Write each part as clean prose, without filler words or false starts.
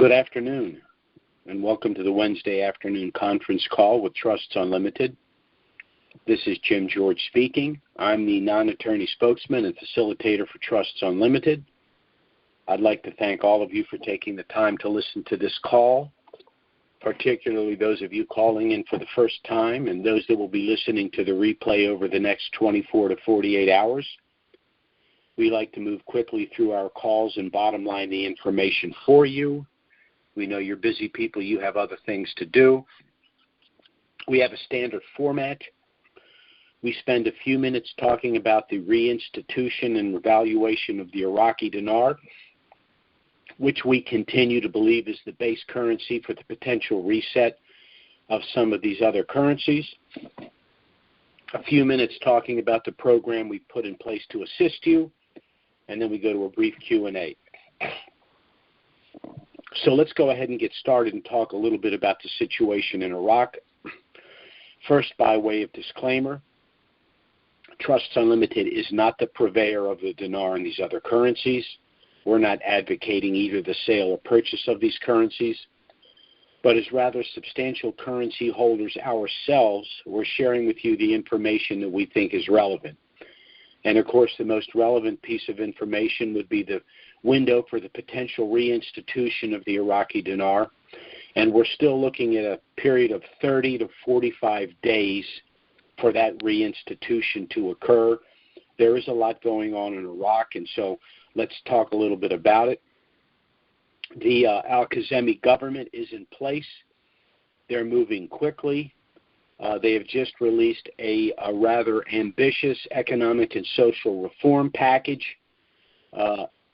Good afternoon, and welcome to the Wednesday afternoon conference call with Trusts Unlimited. This is Jim George speaking. I'm the non-attorney spokesman and facilitator for Trusts Unlimited. I'd like to thank all of you for taking the time to listen to this call, particularly those of you calling in for the first time and those that will be listening to the replay over the next 24 to 48 hours. We like to move quickly through our calls and bottom line the information for you. We know you're busy people. You have other things to do. We have a standard format. We spend a few minutes talking about the reinstitution and revaluation of the Iraqi dinar, which we continue to believe is the base currency for the potential reset of some of these other currencies. A few minutes talking about the program we put in place to assist you, and then we go to a brief Q&A. So let's go ahead and get started and talk a little bit about the situation in Iraq. First, by way of disclaimer, Trusts Unlimited is not the purveyor of the dinar and these other currencies. We're not advocating either the sale or purchase of these currencies, but as rather substantial currency holders ourselves, we're sharing with you the information that we think is relevant. And of course, the most relevant piece of information would be the window for the potential reinstitution of the Iraqi dinar. And we're still looking at a period of 30 to 45 days for that reinstitution to occur. There is a lot going on in Iraq, and so let's talk a little bit about it. The Al-Kazemi government is in place. They're moving quickly. They have just released a rather ambitious economic and social reform package,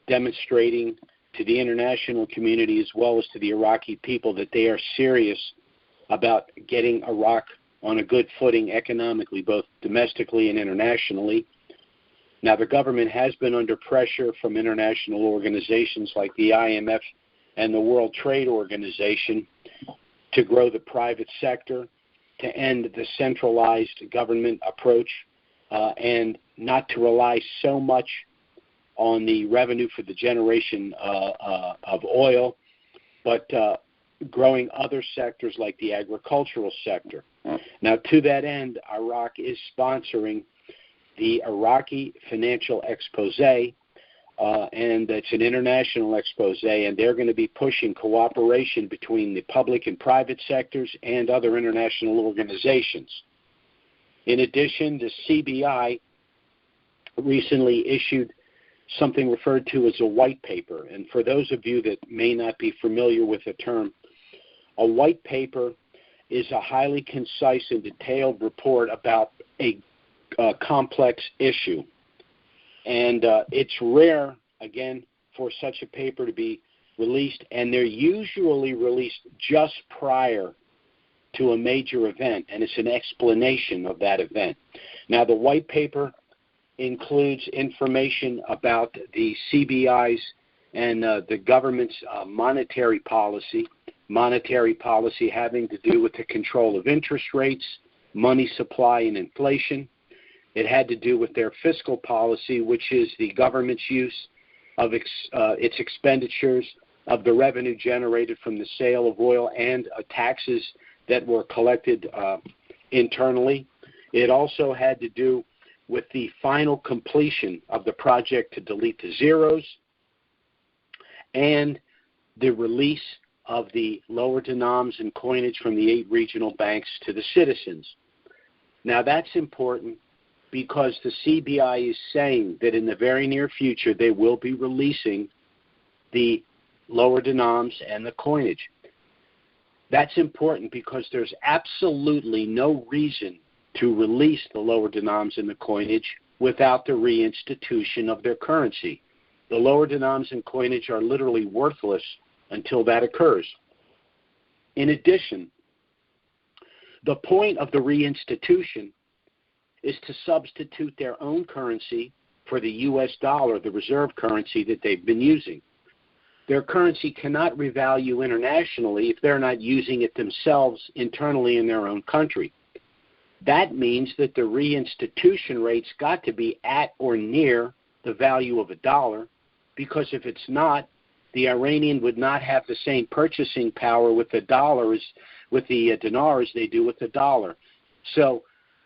demonstrating to the international community as well as to the Iraqi people that they are serious about getting Iraq on a good footing economically, both domestically and internationally. Now, the government has been under pressure from international organizations like the IMF and the World Trade Organization to grow the private sector, to end the centralized government approach, and not to rely so much on the revenue for the generation of oil, but growing other sectors like the agricultural sector. Now, to that end, Iraq is sponsoring the Iraqi Financial Expose, and it's an international expose, and they're going to be pushing cooperation between the public and private sectors and other international organizations. In addition, the CBI recently issued something referred to as a white paper. And for those of you that may not be familiar with the term, a white paper is a highly concise and detailed report about a complex issue. And it's rare, again, for such a paper to be released, and they're usually released just prior to a major event, and it's an explanation of that event. Now, the white paper includes information about the CBI's and the government's monetary policy having to do with the control of interest rates, money supply, and inflation. It had to do with their fiscal policy, which is the government's use of its expenditures of the revenue generated from the sale of oil and taxes that were collected internally. It also had to do with the final completion of the project to delete the zeros and the release of the lower denoms and coinage from the 8 regional banks to the citizens. Now, that's important because the CBI is saying that in the very near future they will be releasing the lower denoms and the coinage. That's important because there's absolutely no reason to release the lower denoms and the coinage without the reinstitution of their currency. The lower denoms and coinage are literally worthless until that occurs. In addition, the point of the reinstitution is to substitute their own currency for the U.S. dollar, the reserve currency that they've been using. Their currency cannot revalue internationally if they're not using it themselves internally in their own country. That means that the reinstitution rate's got to be at or near the value of $1, because if it's not, the Iranian would not have the same purchasing power with the dinar as they do with the dollar. So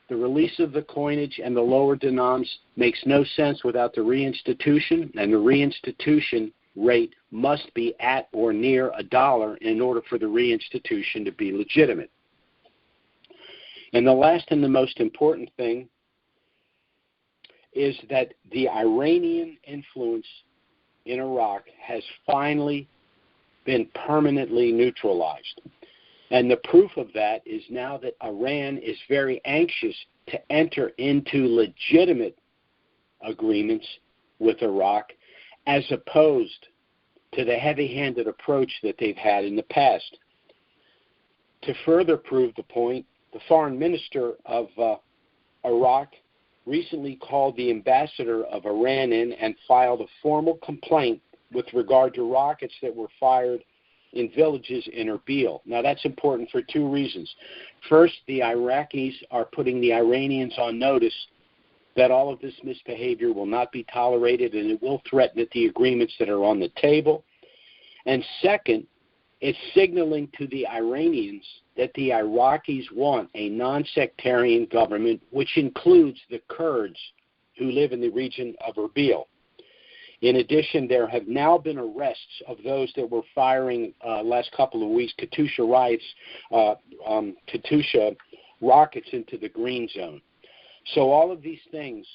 the release of the coinage and the lower dinars makes no sense without the reinstitution, and the reinstitution rate must be at or near $1 in order for the reinstitution to be legitimate. And the last and the most important thing is that the Iranian influence in Iraq has finally been permanently neutralized. And the proof of that is now that Iran is very anxious to enter into legitimate agreements with Iraq, as opposed to the heavy-handed approach that they've had in the past. To further prove the point, the foreign minister of Iraq recently called the ambassador of Iran in and filed a formal complaint with regard to rockets that were fired in villages in Erbil. Now, that's important for two reasons. First, the Iraqis are putting the Iranians on notice that all of this misbehavior will not be tolerated and it will threaten the agreements that are on the table. And second, it's signaling to the Iranians that the Iraqis want a non-sectarian government, which includes the Kurds who live in the region of Erbil. In addition, there have now been arrests of those that were firing last couple of weeks Katyusha rockets into the green zone. So all of these things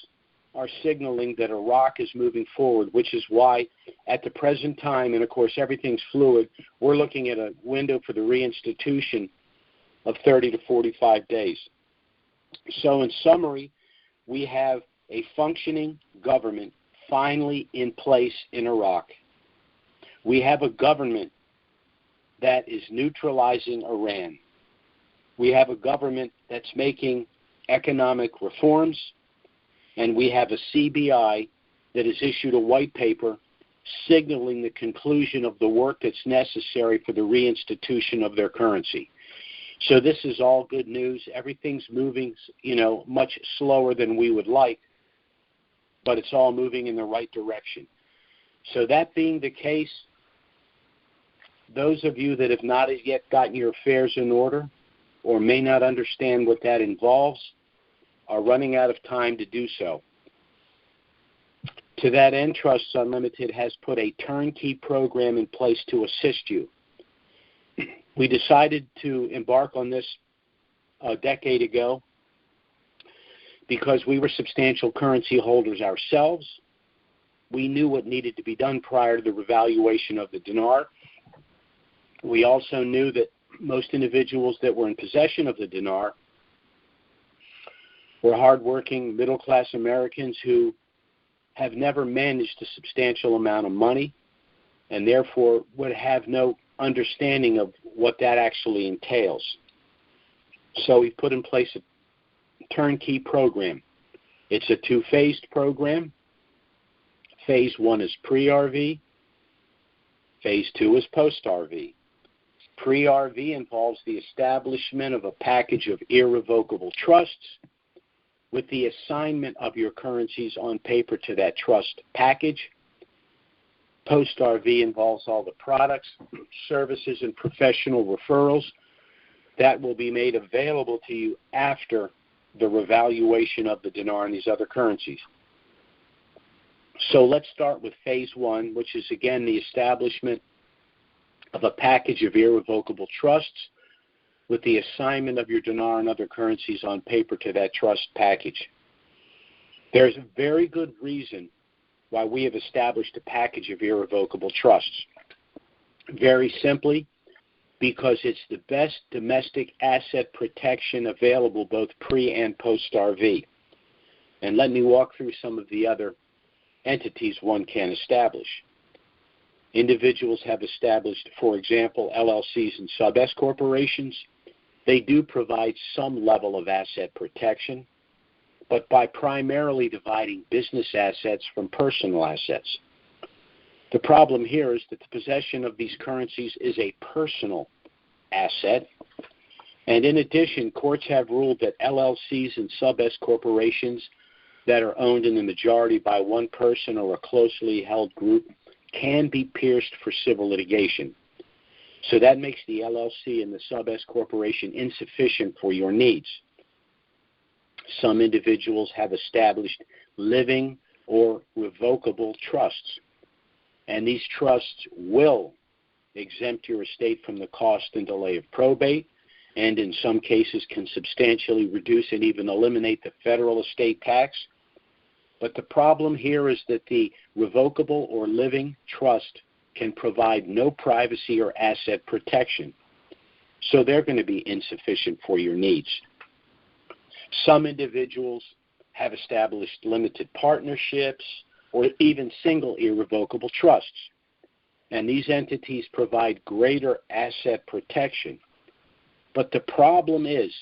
are signaling that Iraq is moving forward, which is why at the present time, and of course everything's fluid, we're looking at a window for the reinstitution of 30 to 45 days. So in summary, we have a functioning government finally in place in Iraq. We have a government that is neutralizing Iran. We have a government that's making economic reforms, and we have a CBI that has issued a white paper signaling the conclusion of the work that's necessary for the reinstitution of their currency. So this is all good news. Everything's moving, much slower than we would like, but it's all moving in the right direction. So that being the case, those of you that have not yet gotten your affairs in order or may not understand what that involves are running out of time to do so. To that end, Trusts Unlimited has put a turnkey program in place to assist you. We decided to embark on this a decade ago because we were substantial currency holders ourselves. We knew what needed to be done prior to the revaluation of the dinar. We also knew that most individuals that were in possession of the dinar were hardworking, middle-class Americans who have never managed a substantial amount of money and therefore would have no understanding of what that actually entails. So we put in place a turnkey program. It's a two-phased program. Phase 1 is pre-RV. Phase 2 is post-RV. Pre-RV involves the establishment of a package of irrevocable trusts with the assignment of your currencies on paper to that trust package. Post-RV involves all the products, services, and professional referrals that will be made available to you after the revaluation of the dinar and these other currencies. So let's start with Phase 1, which is, again, the establishment of a package of irrevocable trusts with the assignment of your dinar and other currencies on paper to that trust package. There's a very good reason why we have established a package of irrevocable trusts. Very simply, because it's the best domestic asset protection available both pre- and post-RV. And let me walk through some of the other entities one can establish. Individuals have established, for example, LLCs and sub-S corporations. They do provide some level of asset protection, but by primarily dividing business assets from personal assets. The problem here is that the possession of these currencies is a personal asset, and in addition, courts have ruled that LLCs and sub-S corporations that are owned in the majority by one person or a closely held group can be pierced for civil litigation. So that makes the LLC and the sub-S corporation insufficient for your needs. Some individuals have established living or revocable trusts, and these trusts will exempt your estate from the cost and delay of probate, and in some cases can substantially reduce and even eliminate the federal estate tax. But the problem here is that the revocable or living trust can provide no privacy or asset protection, so they're going to be insufficient for your needs. Some individuals have established limited partnerships or even single irrevocable trusts, and these entities provide greater asset protection. But the problem is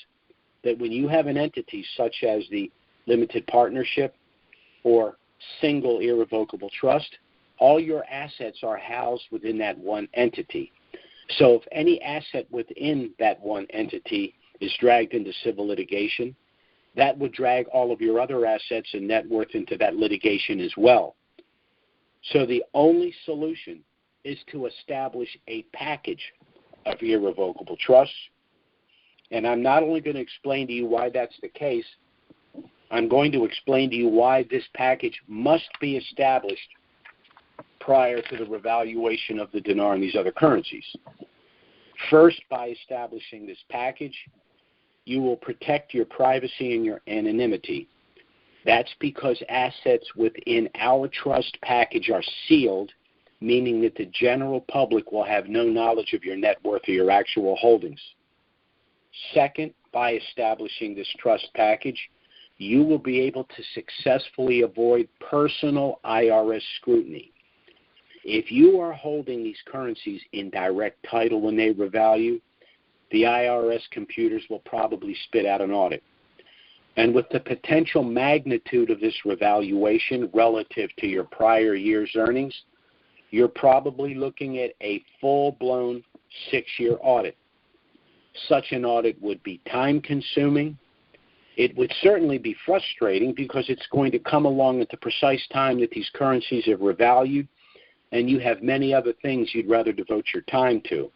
that when you have an entity such as the limited partnership or single irrevocable trust, all your assets are housed within that one entity. So if any asset within that one entity is dragged into civil litigation, that would drag all of your other assets and net worth into that litigation as well. So the only solution is to establish a package of irrevocable trusts. And I'm not only going to explain to you why that's the case, I'm going to explain to you why this package must be established prior to the revaluation of the dinar and these other currencies. First, by establishing this package, you will protect your privacy and your anonymity. That's because assets within our trust package are sealed, meaning that the general public will have no knowledge of your net worth or your actual holdings. Second, by establishing this trust package, you will be able to successfully avoid personal IRS scrutiny. If you are holding these currencies in direct title when they revalue, the IRS computers will probably spit out an audit. And with the potential magnitude of this revaluation relative to your prior year's earnings, you're probably looking at a full-blown 6-year audit. Such an audit would be time-consuming. It would certainly be frustrating because it's going to come along at the precise time that these currencies have revalued, and you have many other things you'd rather devote your time to.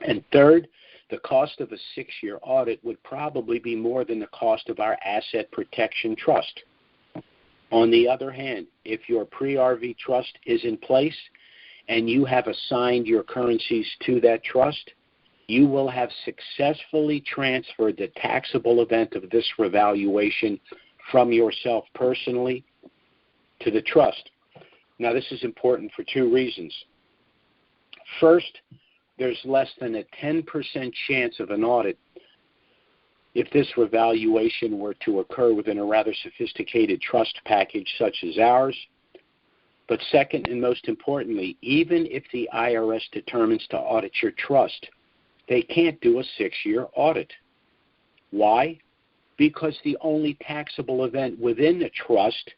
And third, the cost of a 6-year audit would probably be more than the cost of our asset protection trust. On the other hand, if your pre-RV trust is in place and you have assigned your currencies to that trust, you will have successfully transferred the taxable event of this revaluation from yourself personally to the trust. Now, this is important for 2 reasons. First, there's less than a 10% chance of an audit if this revaluation were to occur within a rather sophisticated trust package such as ours. But second, and most importantly, even if the IRS determines to audit your trust, they can't do a 6-year audit. Why? Because the only taxable event within the trust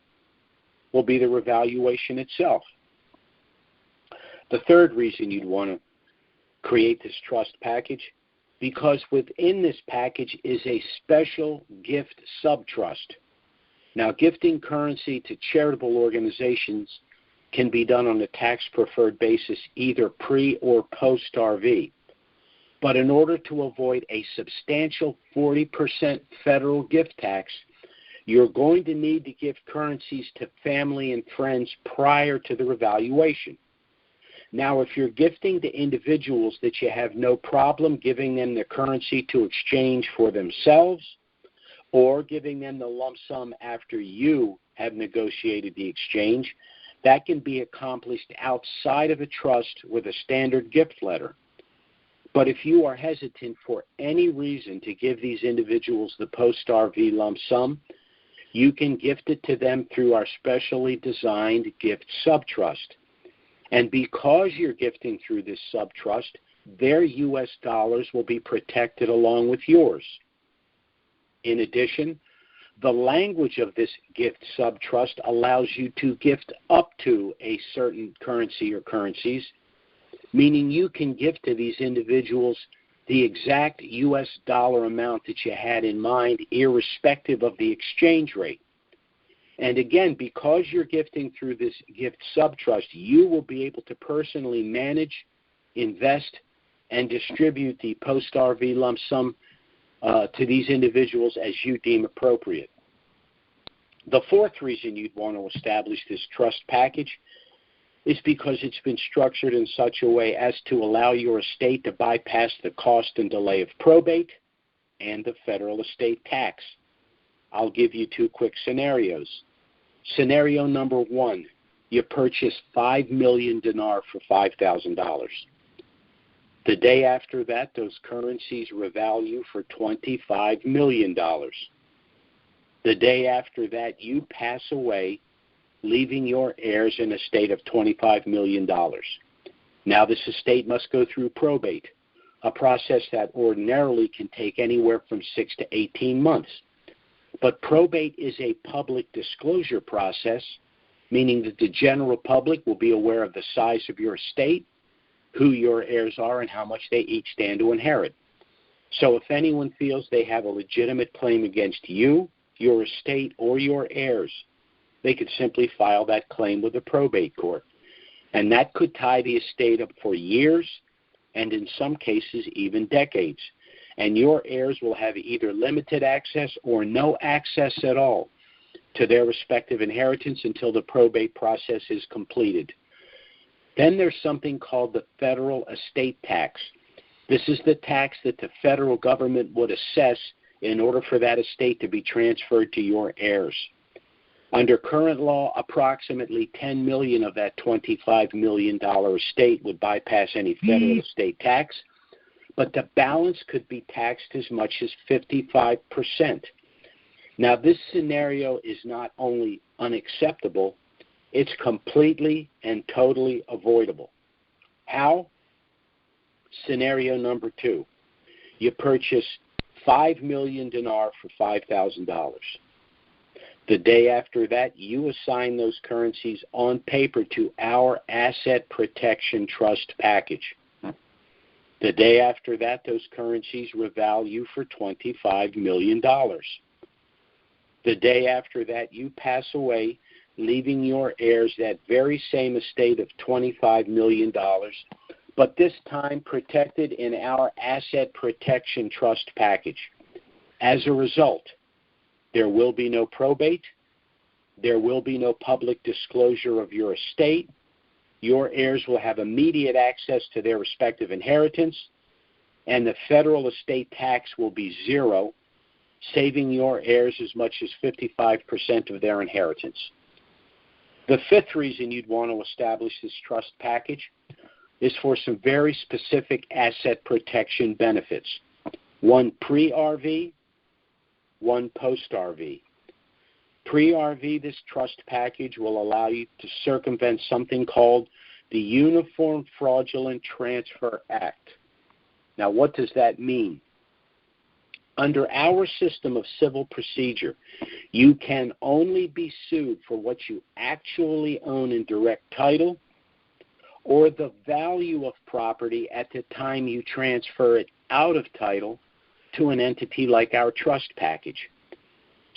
will be the revaluation itself. The third reason you'd want to create this trust package, because within this package is a special gift subtrust. Now, gifting currency to charitable organizations can be done on a tax-preferred basis either pre- or post-RV. But in order to avoid a substantial 40% federal gift tax, you're going to need to gift currencies to family and friends prior to the revaluation. Now, if you're gifting to individuals that you have no problem giving them the currency to exchange for themselves, or giving them the lump sum after you have negotiated the exchange, that can be accomplished outside of a trust with a standard gift letter. But if you are hesitant for any reason to give these individuals the post-RV lump sum, you can gift it to them through our specially designed gift subtrust. And because you're gifting through this subtrust, their U.S. dollars will be protected along with yours. In addition, the language of this gift subtrust allows you to gift up to a certain currency or currencies, meaning you can gift to these individuals the exact U.S. dollar amount that you had in mind, irrespective of the exchange rate. And again, because you're gifting through this gift subtrust, you will be able to personally manage, invest, and distribute the post-RV lump sum to these individuals as you deem appropriate. The fourth reason you'd want to establish this trust package is because it's been structured in such a way as to allow your estate to bypass the cost and delay of probate and the federal estate tax. I'll give you two quick scenarios. Scenario number one, you purchase 5 million dinar for $5,000. The day after that, those currencies revalue for $25 million. The day after that, you pass away, leaving your heirs an estate of $25 million. Now, this estate must go through probate, a process that ordinarily can take anywhere from 6 to 18 months. But probate is a public disclosure process, meaning that the general public will be aware of the size of your estate, who your heirs are, and how much they each stand to inherit. So if anyone feels they have a legitimate claim against you, your estate, or your heirs, they could simply file that claim with the probate court. And that could tie the estate up for years, and in some cases even decades. And your heirs will have either limited access or no access at all to their respective inheritance until the probate process is completed. Then there's something called the federal estate tax. This is the tax that the federal government would assess in order for that estate to be transferred to your heirs. Under current law, approximately $10 million of that $25 million estate would bypass any federal estate tax, but the balance could be taxed as much as 55%. Now, this scenario is not only unacceptable, it's completely and totally avoidable. How? Scenario number two. You purchase 5 million dinar for $5,000. The day after that, you assign those currencies on paper to our asset protection trust package. The day after that, those currencies revalue for $25 million. The day after that, you pass away, leaving your heirs that very same estate of $25 million, but this time protected in our asset protection trust package. As a result, there will be no probate, there will be no public disclosure of your estate, your heirs will have immediate access to their respective inheritance, and the federal estate tax will be zero, saving your heirs as much as 55% of their inheritance. The fifth reason you'd want to establish this trust package is for some very specific asset protection benefits. One pre-RV, one post-RV. Pre-RV, this trust package will allow you to circumvent something called the Uniform Fraudulent Transfer Act. Now, what does that mean? Under our system of civil procedure, you can only be sued for what you actually own in direct title or the value of property at the time you transfer it out of title to an entity like our trust package.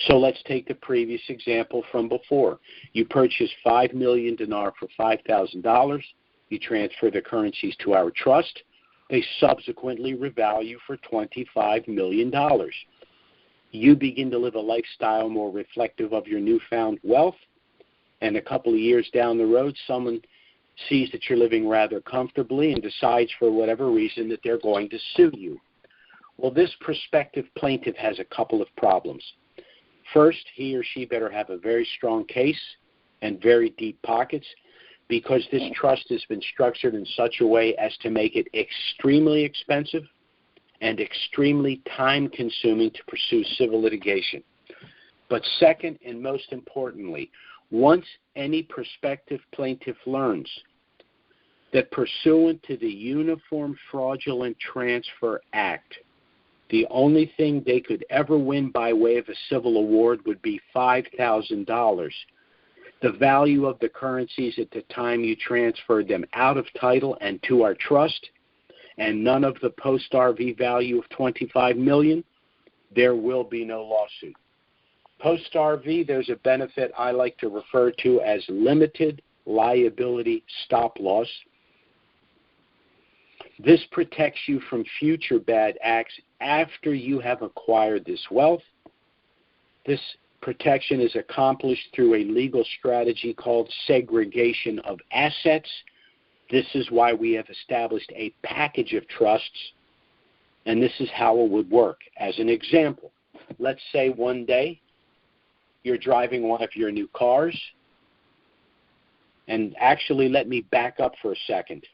So let's take the previous example from before. You purchase 5 million dinar for $5,000. You transfer the currencies to our trust. They subsequently revalue for $25 million. You begin to live a lifestyle more reflective of your newfound wealth, and a couple of years down the road, someone sees that you're living rather comfortably and decides for whatever reason that they're going to sue you. Well, this prospective plaintiff has a couple of problems. First, he or she better have a very strong case and very deep pockets, because this trust has been structured in such a way as to make it extremely expensive and extremely time-consuming to pursue civil litigation. But second, and most importantly, once any prospective plaintiff learns that pursuant to the Uniform Fraudulent Transfer Act, the only thing they could ever win by way of a civil award would be $5,000. The value of the currencies at the time you transferred them out of title and to our trust, and none of the post-RV value of $25 million, there will be no lawsuit. Post-RV, there's a benefit I like to refer to as limited liability stop loss. This protects you from future bad acts after you have acquired this wealth. This protection is accomplished through a legal strategy called segregation of assets. This is why we have established a package of trusts, and this is how it would work. As an example, let's say one day you're driving one of your new cars, and actually let me back up for a second.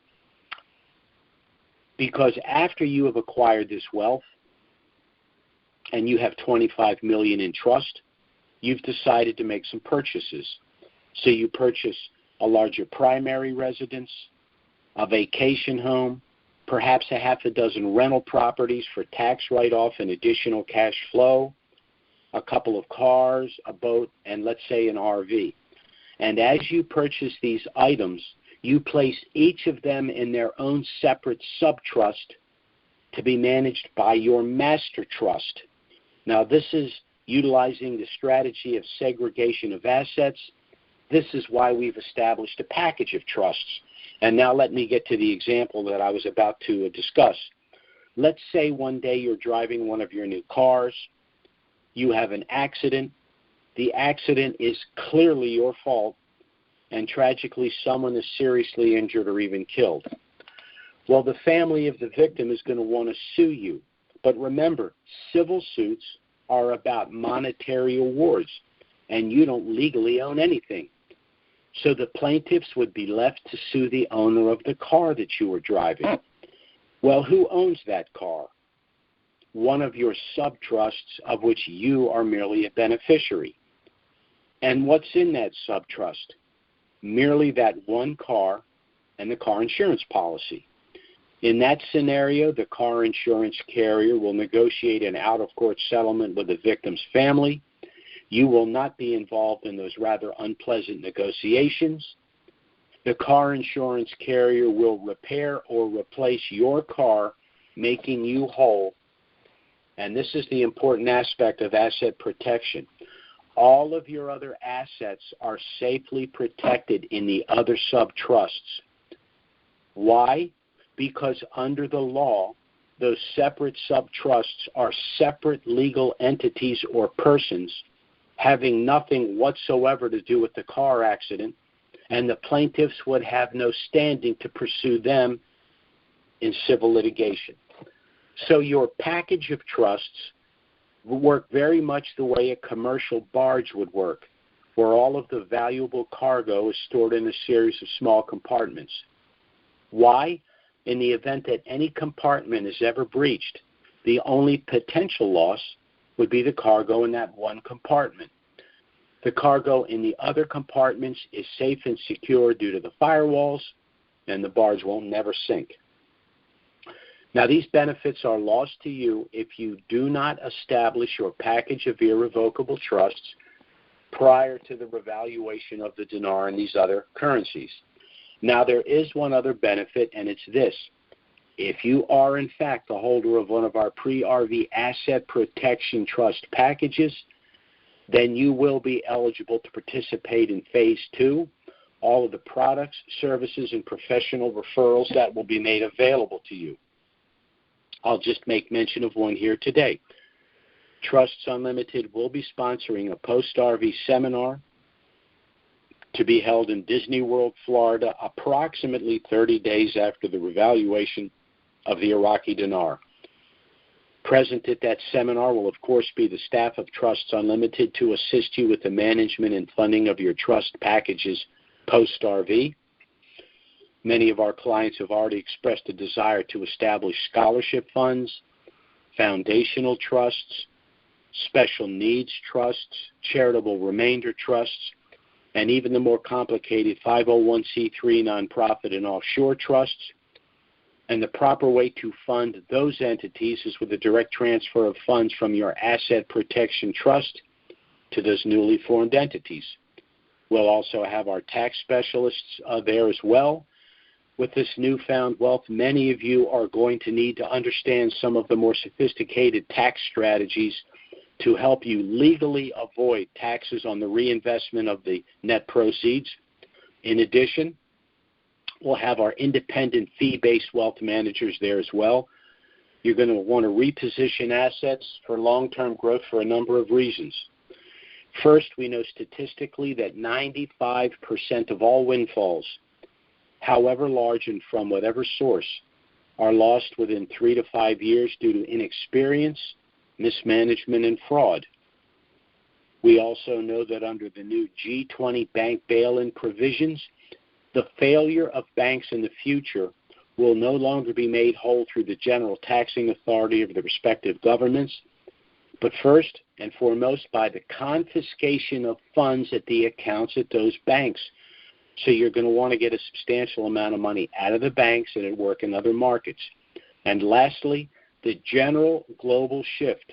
Because after you have acquired this wealth and you have $25 million in trust, you've decided to make some purchases. So you purchase a larger primary residence, a vacation home, perhaps a half a dozen rental properties for tax write-off and additional cash flow, a couple of cars, a boat, and let's say an RV. And as you purchase these items, you place each of them in their own separate sub-trust to be managed by your master trust. Now, this is utilizing the strategy of segregation of assets. This is why we've established a package of trusts. And now let me get to the example that I was about to discuss. Let's say one day you're driving one of your new cars. You have an accident. The accident is clearly your fault, and tragically someone is seriously injured or even killed. Well, the family of the victim is going to want to sue you. But remember, civil suits are about monetary awards, and you don't legally own anything. So the plaintiffs would be left to sue the owner of the car that you were driving. Well, who owns that car? One of your sub-trusts, of which you are merely a beneficiary. And what's in that sub-trust? Merely that one car and the car insurance policy. In that scenario, the car insurance carrier will negotiate an out-of-court settlement with the victim's family. You will not be involved in those rather unpleasant negotiations. The car insurance carrier will repair or replace your car, making you whole. And this is the important aspect of asset protection. All of your other assets are safely protected in the other sub-trusts. Why? Because under the law, those separate sub-trusts are separate legal entities or persons having nothing whatsoever to do with the car accident, and the plaintiffs would have no standing to pursue them in civil litigation. So your package of trusts work very much the way a commercial barge would work, where all of the valuable cargo is stored in a series of small compartments. Why? In the event that any compartment is ever breached, the only potential loss would be the cargo in that one compartment. The cargo in the other compartments is safe and secure due to the firewalls, and the barge won't never sink. Now, these benefits are lost to you if you do not establish your package of irrevocable trusts prior to the revaluation of the dinar and these other currencies. Now, there is one other benefit, and it's this. If you are, in fact, the holder of one of our pre-RV asset protection trust packages, then you will be eligible to participate in Phase 2, all of the products, services, and professional referrals that will be made available to you. I'll just make mention of one here today. Trusts Unlimited will be sponsoring a post-RV seminar to be held in Disney World, Florida, approximately 30 days after the revaluation of the Iraqi dinar. Present at that seminar will, of course, be the staff of Trusts Unlimited to assist you with the management and funding of your trust packages post-RV. Many of our clients have already expressed a desire to establish scholarship funds, foundational trusts, special needs trusts, charitable remainder trusts, and even the more complicated 501c3 nonprofit and offshore trusts. And the proper way to fund those entities is with a direct transfer of funds from your asset protection trust to those newly formed entities. We'll also have our tax specialists there as well. With this newfound wealth, many of you are going to need to understand some of the more sophisticated tax strategies to help you legally avoid taxes on the reinvestment of the net proceeds. In addition, we'll have our independent fee-based wealth managers there as well. You're going to want to reposition assets for long-term growth for a number of reasons. First, we know statistically that 95% of all windfalls, however large and from whatever source, are lost within 3 to 5 years due to inexperience, mismanagement, and fraud. We also know that under the new G20 bank bail-in provisions, the failure of banks in the future will no longer be made whole through the general taxing authority of the respective governments, but first and foremost by the confiscation of funds at the accounts at those banks. So you're going to want to get a substantial amount of money out of the banks and at work in other markets. And lastly, the general global shift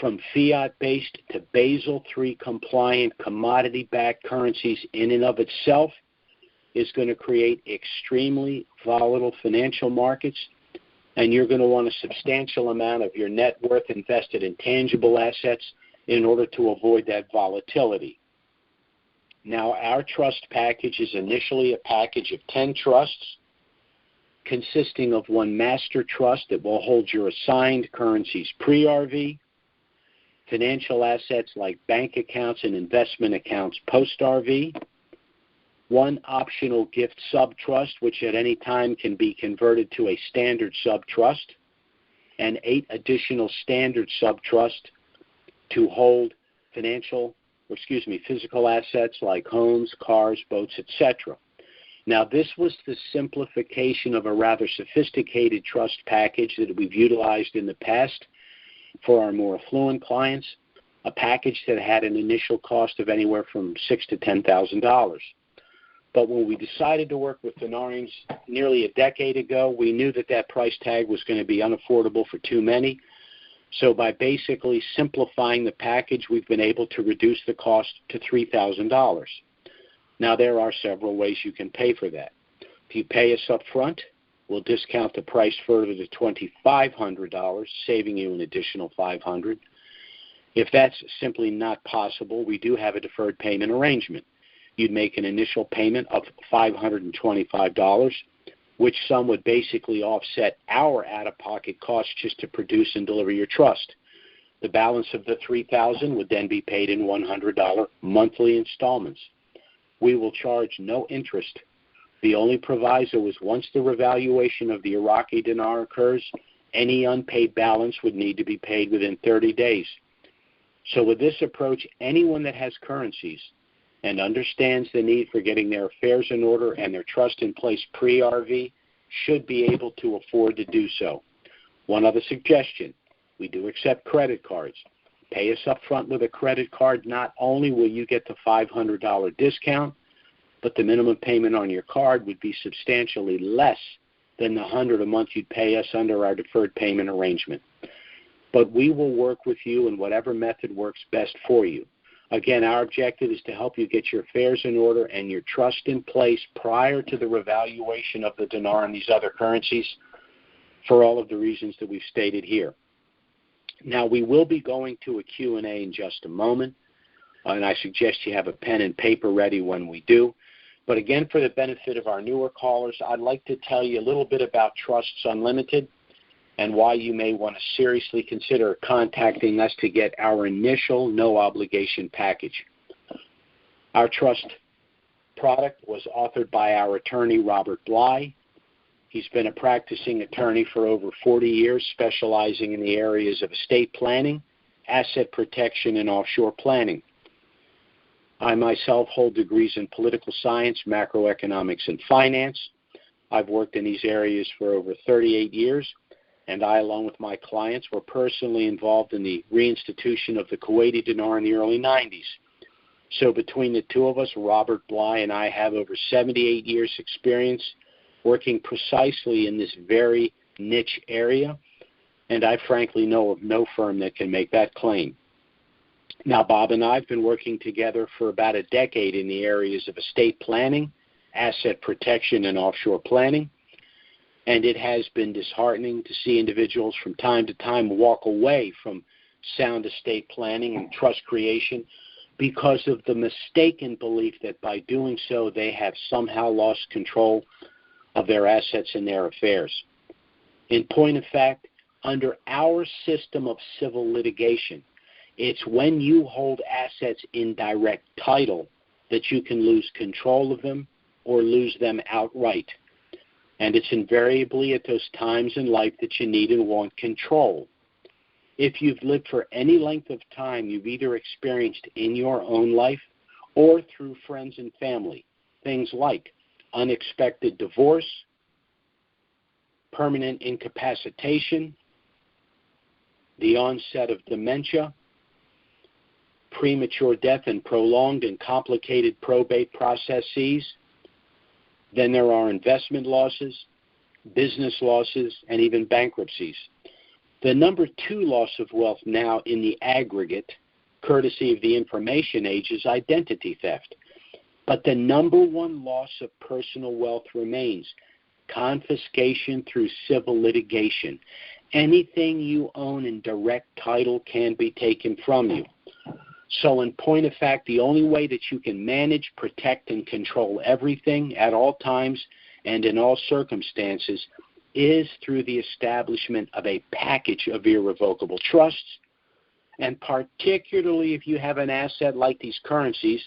from fiat-based to Basel III compliant commodity-backed currencies in and of itself is going to create extremely volatile financial markets, and you're going to want a substantial amount of your net worth invested in tangible assets in order to avoid that volatility. Now, our trust package is initially a package of 10 trusts consisting of one master trust that will hold your assigned currencies pre-RV, financial assets like bank accounts and investment accounts post-RV, one optional gift sub-trust, which at any time can be converted to a standard sub-trust, and 8 additional standard sub-trusts to hold physical assets like homes, cars, boats, etc. Now, this was the simplification of a rather sophisticated trust package that we've utilized in the past for our more affluent clients, a package that had an initial cost of anywhere from $6,000 to $10,000. But when we decided to work with Dinarians nearly a decade ago, we knew that that price tag was going to be unaffordable for too many. So by basically simplifying the package, we've been able to reduce the cost to $3,000. Now, there are several ways you can pay for that. If you pay us up front, we'll discount the price further to $2,500, saving you an additional $500. If that's simply not possible, we do have a deferred payment arrangement. You'd make an initial payment of $525, which sum would basically offset our out-of-pocket costs just to produce and deliver your trust. The balance of the $3,000 would then be paid in $100 monthly installments. We will charge no interest. The only proviso is once the revaluation of the Iraqi dinar occurs, any unpaid balance would need to be paid within 30 days. So with this approach, anyone that has currencies and understands the need for getting their affairs in order and their trust in place pre-RV should be able to afford to do so. One other suggestion, we do accept credit cards. Pay us up front with a credit card. Not only will you get the $500 discount, but the minimum payment on your card would be substantially less than the $100 a month you'd pay us under our deferred payment arrangement. But we will work with you in whatever method works best for you. Again, our objective is to help you get your affairs in order and your trust in place prior to the revaluation of the dinar and these other currencies for all of the reasons that we've stated here. Now, we will be going to a Q&A in just a moment, and I suggest you have a pen and paper ready when we do. But again, for the benefit of our newer callers, I'd like to tell you a little bit about Trusts Unlimited and why you may want to seriously consider contacting us to get our initial no-obligation package. Our trust product was authored by our attorney, Robert Bly. He's been a practicing attorney for over 40 years, specializing in the areas of estate planning, asset protection, and offshore planning. I myself hold degrees in political science, macroeconomics, and finance. I've worked in these areas for over 38 years. And I, along with my clients, were personally involved in the reinstitution of the Kuwaiti dinar in the early 90s. So between the two of us, Robert Bly and I have over 78 years' experience working precisely in this very niche area, and I frankly know of no firm that can make that claim. Now, Bob and I have been working together for about a decade in the areas of estate planning, asset protection, and offshore planning. And it has been disheartening to see individuals from time to time walk away from sound estate planning and trust creation because of the mistaken belief that by doing so they have somehow lost control of their assets and their affairs. In point of fact, under our system of civil litigation, it's when you hold assets in direct title that you can lose control of them or lose them outright. And it's invariably at those times in life that you need and want control. If you've lived for any length of time, you've either experienced in your own life or through friends and family things like unexpected divorce, permanent incapacitation, the onset of dementia, premature death and prolonged and complicated probate processes. Then there are investment losses, business losses, and even bankruptcies. The number 2 loss of wealth now in the aggregate, courtesy of the information age, is identity theft. But the number 1 loss of personal wealth remains confiscation through civil litigation. Anything you own in direct title can be taken from you. So in point of fact, the only way that you can manage, protect, and control everything at all times and in all circumstances is through the establishment of a package of irrevocable trusts, and particularly if you have an asset like these currencies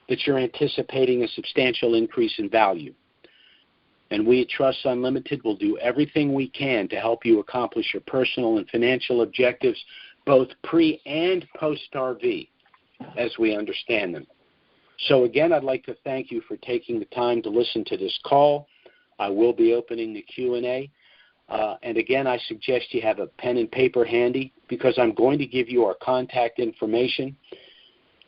that you're anticipating a substantial increase in value. And we at Trusts Unlimited will do everything we can to help you accomplish your personal and financial objectives, both pre- and post-RV, as we understand them. So again, I'd like to thank you for taking the time to listen to this call. I will be opening the Q&A. And again, I suggest you have a pen and paper handy because I'm going to give you our contact information.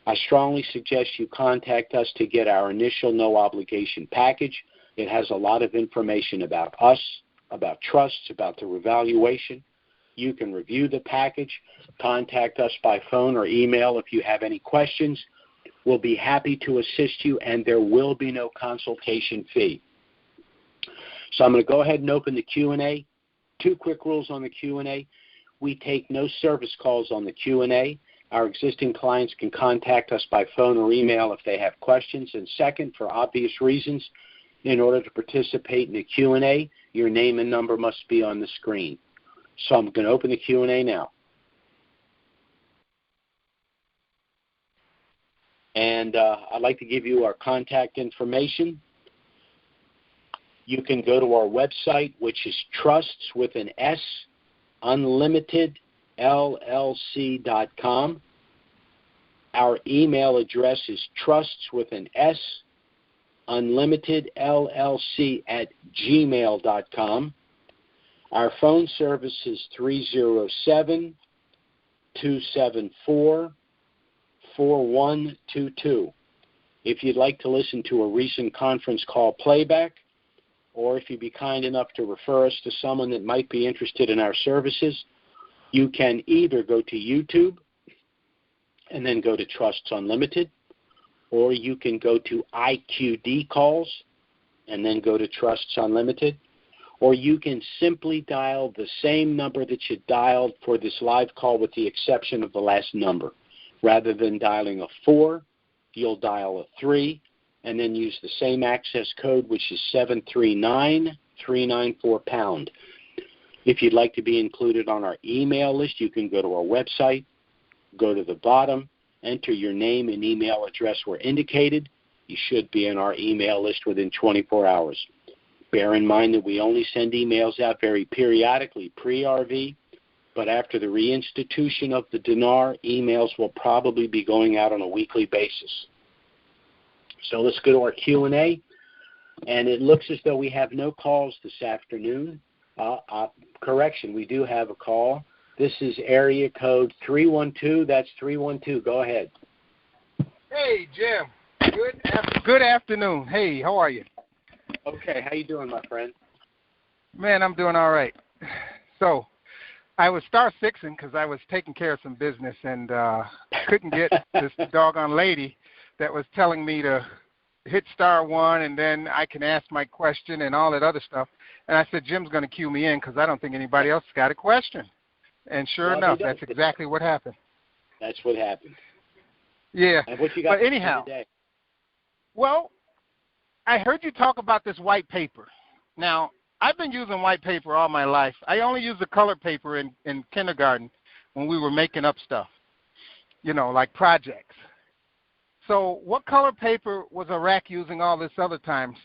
I strongly suggest you contact us to get our initial no-obligation package. It has a lot of information about us, about trusts, about the revaluation. You can review the package, contact us by phone or email if you have any questions. We'll be happy to assist you, and there will be no consultation fee. So I'm going to go ahead and open the Q&A. 2 quick rules on the Q&A. We take no service calls on the Q&A. Our existing clients can contact us by phone or email if they have questions. And second, for obvious reasons, in order to participate in the Q&A, your name and number must be on the screen. So I'm going to open the Q&A now. And I'd like to give you our contact information. You can go to our website, which is trusts with an S, unlimitedllc.com. Our email address is trusts with an S, unlimitedllc@gmail.com. Our phone service is 307-274-4122. If you'd like to listen to a recent conference call playback, or if you'd be kind enough to refer us to someone that might be interested in our services, you can either go to YouTube and then go to Trusts Unlimited, or you can go to IQD calls and then go to Trusts Unlimited, or you can simply dial the same number that you dialed for this live call with the exception of the last number. Rather than dialing a 4, you'll dial a 3, and then use the same access code, which is 739-394#. If you'd like to be included on our email list, you can go to our website, go to the bottom, enter your name and email address where indicated. You should be in our email list within 24 hours. Bear in mind that we only send emails out very periodically pre-RV, but after the reinstitution of the Dinar, emails will probably be going out on a weekly basis. So let's go to our Q&A, and it looks as though we have no calls this afternoon. Correction, we do have a call. This is area code 312. That's 312. Go ahead. Hey, Jim. Good afternoon. Hey, how are you? Okay, how you doing, my friend? Man, I'm doing all right. So I was star-sixing because I was taking care of some business and couldn't get this doggone lady that was telling me to hit *1 and then I can ask my question and all that other stuff. And I said, Jim's going to cue me in because I don't think anybody else got a question. And sure enough, that's exactly what happened. That's what happened. Yeah. And what you got but anyhow, today? Well, I heard you talk about this white paper. Now, I've been using white paper all my life. I only used the color paper in kindergarten when we were making up stuff, like projects. So what color paper was Iraq using all this other times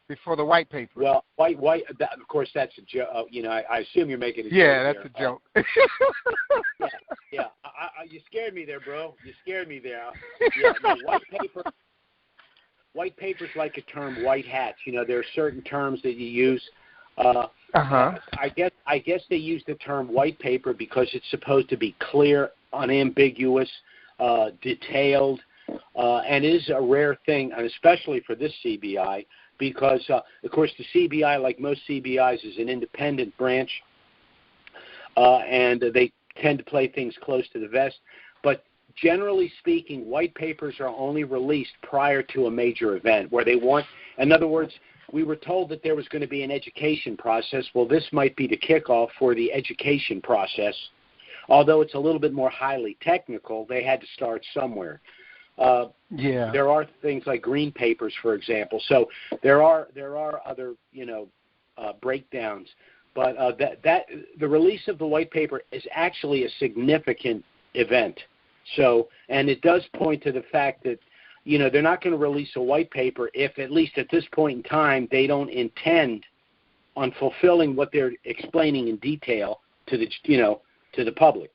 before the white paper? Well, white. Of course, that's a joke. I assume you're making a joke. Yeah, that's a joke. Yeah. You scared me there, bro. You scared me there. Yeah, no, white paper. White paper's like a term, white hats. There are certain terms that you use. I guess they use the term white paper because it's supposed to be clear, unambiguous, detailed, and is a rare thing, and especially for this CBI, because, of course, the CBI, like most CBIs, is an independent branch, and they tend to play things close to the vest. But generally speaking, white papers are only released prior to a major event where they want, in other words, we were told that there was going to be an education process. Well, this might be the kickoff for the education process. Although it's a little bit more highly technical, they had to start somewhere. There are things like green papers, for example. So there are other breakdowns. But the release of the white paper is actually a significant event. So, and it does point to the fact that they're not going to release a white paper if, at least at this point in time, they don't intend on fulfilling what they're explaining in detail to the public.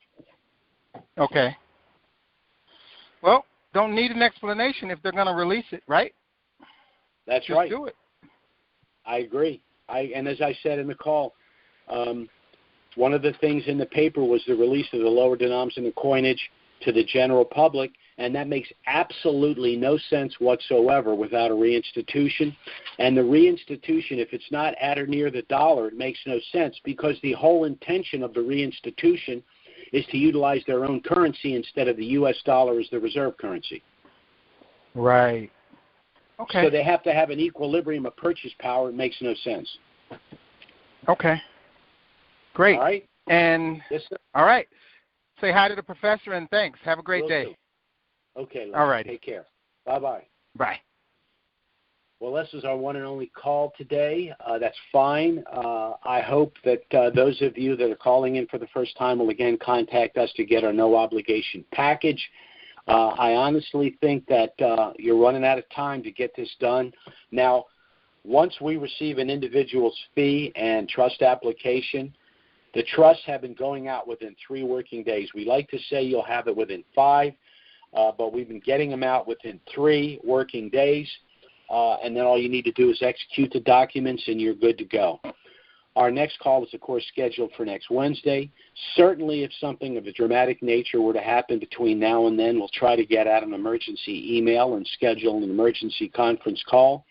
Okay. Well, don't need an explanation if they're going to release it, right? That's Just right. do it. I agree. And as I said in the call, one of the things in the paper was the release of the lower denoms in the coinage to the general public, and that makes absolutely no sense whatsoever without a reinstitution. And the reinstitution, if it's not at or near the dollar, it makes no sense, because the whole intention of the reinstitution is to utilize their own currency instead of the U.S. dollar as the reserve currency. Right. Okay. So they have to have an equilibrium of purchase power. It makes no sense. Okay. Great. All right. And yes, sir. All right. Say hi to the professor and thanks. Have a great day. Okay. All right. Take care. Bye-bye. Bye. Well, this is our one and only call today. That's fine. I hope that those of you that are calling in for the first time will again contact us to get our no-obligation package. I honestly think that you're running out of time to get this done. Now, once we receive an individual's fee and trust application, the trusts have been going out within 3 working days. We like to say you'll have it within 5, but we've been getting them out within 3 working days. And then all you need to do is execute the documents and you're good to go. Our next call is, of course, scheduled for next Wednesday. Certainly, if something of a dramatic nature were to happen between now and then, we'll try to get out an emergency email and schedule an emergency conference call.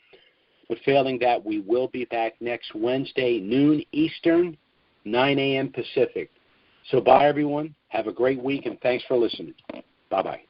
But failing that, we will be back next Wednesday, noon Eastern, 9 a.m. Pacific. So bye, everyone. Have a great week, and thanks for listening. Bye-bye.